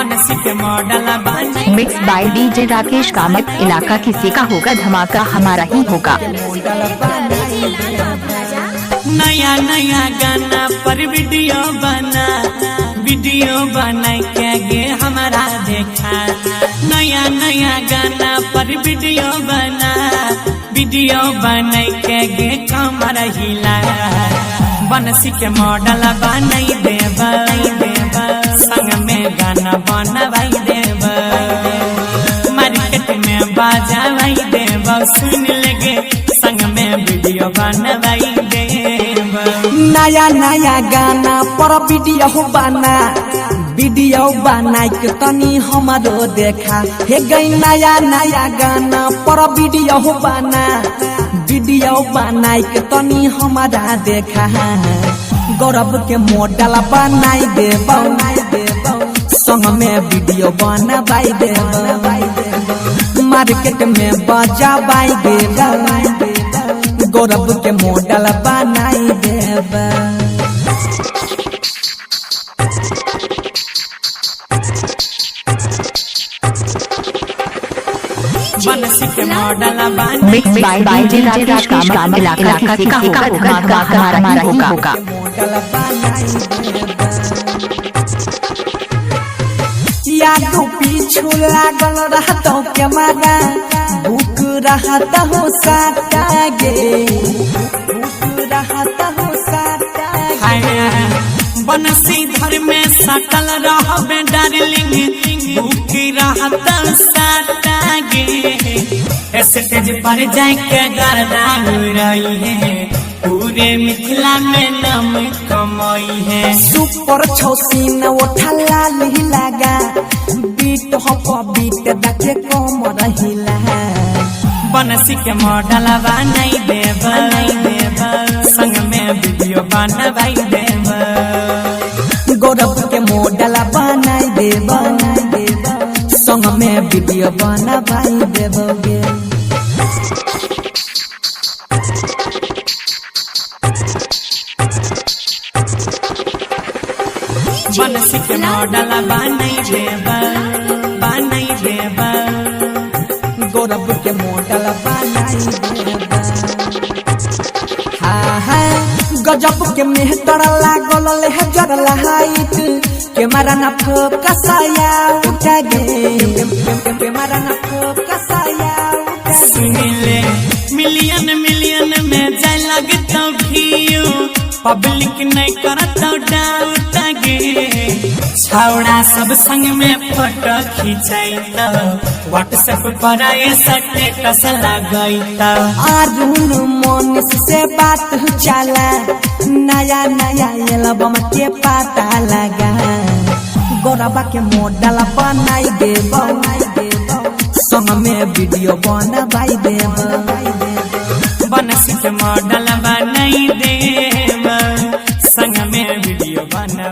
बनसी के मॉडल बनाई। Mix by DJ Rakesh Kamat. इलाका किसी का होगा, धमाका हमारा ही होगा। नया नया गाना पर वीडियो बना के गे हमारा देखा। नया नया गाना पर वीडियो बना के गे कमर हिला। बनसी के मॉडल बनाई देब संग में गाना बनवाई देब। मार्केट में बाजावाई देब, सुन लेगे संग में वीडियो बनवाई देब। नया नया गाना पर वीडियो बना के तनी हमारो देखा। हे गई नया नया गाना पर वीडियो बना के तनी हमारा देखा। गौरव के मॉडल बनाई देब संग में वीडियो बनवाई देब। मार्केट में बजावाई देब, गौरव के मॉडल बनाई देब। बनसी के model mix by DJ Rakesh Kamat. इलाका किसी का होगा, धमाका हमारा ही होगा। यादों पीछू लागल रहता के मारा, भूख रहता हो साटा गे, बनसी घर में सटल रहबे डार्लिंग, भूख रहता साटा गे। स्टेज पर जाके गर्दा रही है, पूरे मिथिला में नाम कमाई है। सुपर छौसीन उठा लाली लगा, बीट हो बीट देखे कम रहिला। बनसी के मॉडल बनाई देब संग में वीडियो बनवाई देब। गौरव के मॉडल बनाई देब संग में वीडियो बनवाई देबोगे। बनसी के मॉडल बनाई देब गौरव के मॉडल बनाई देब। हाँ गजब के मेहतर लागल लेहजर लहाइट, के मारा न फोकसाया उठा गे, के मारा न फोकसाया उठा। सुनिले मिलियन में जाए लगता व्यू, पब्लिक नहीं करता डाउट गे। छौड़ा सब संग में फोटो खिंचाइता, व्हाट्सएप पर स्टेटस लगाइता। अरुण मोनिस से बात चला, नया नया एल्बम के पता लगा। गौरव के मॉडल बनाई देब संग में वीडियो बनवाई देब। बनसी के मॉडल बनाई देब संग में वीडियो बना